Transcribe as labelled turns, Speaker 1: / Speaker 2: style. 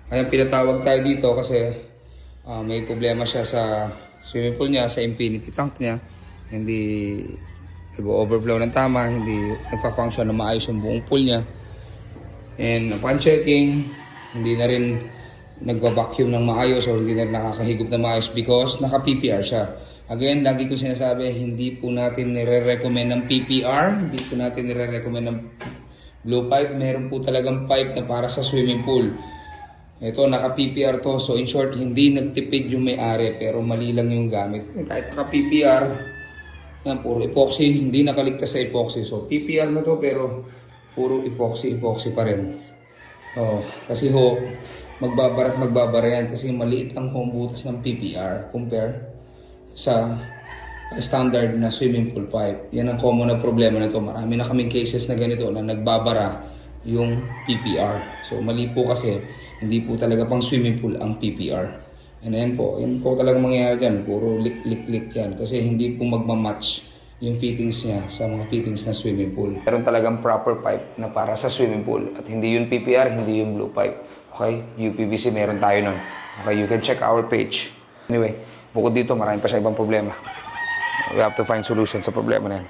Speaker 1: Kaya pinatawag tayo dito kasi may problema siya sa swimming pool niya, sa infinity tank niya. Hindi nag-overflow ng tama, hindi nagpa-function na maayos yung buong pool niya. And upon checking, hindi na rin nagva-vacuum ng maayos or hindi na nakakahigop na maayos because naka-PPR siya. Again, lagi ko sinasabi, hindi po natin nire-recommend ng PPR, hindi po natin nire-recommend ng blue pipe. Meron po talagang pipe na para sa swimming pool. Ito, naka-PPR to. So in short, hindi nagtipid yung may-ari pero mali lang yung gamit. Kahit naka-PPR, yan, puro epoxy, hindi nakaligtas sa epoxy. So PPR na to pero puro epoxy pa rin. Oh, kasi magbabara yan kasi maliit ang home butas ng PPR compare sa standard na swimming pool pipe. Yan ang common na problema na to. Marami na kaming cases na ganito na nagbabara yung PPR. So mali po kasi hindi po talaga pang swimming pool ang PPR. And yan po talaga mangyayari dyan. Puro lik yan kasi hindi po magmamatch yung fittings niya sa mga fittings na swimming pool. Meron talagang proper pipe na para sa swimming pool at hindi yung PPR, hindi yung blue pipe. Okay? UPVC meron tayo nun. Okay, you can check our page. Anyway, bukod dito, marami pa siya ibang problema. We have to find solution sa problema na yan.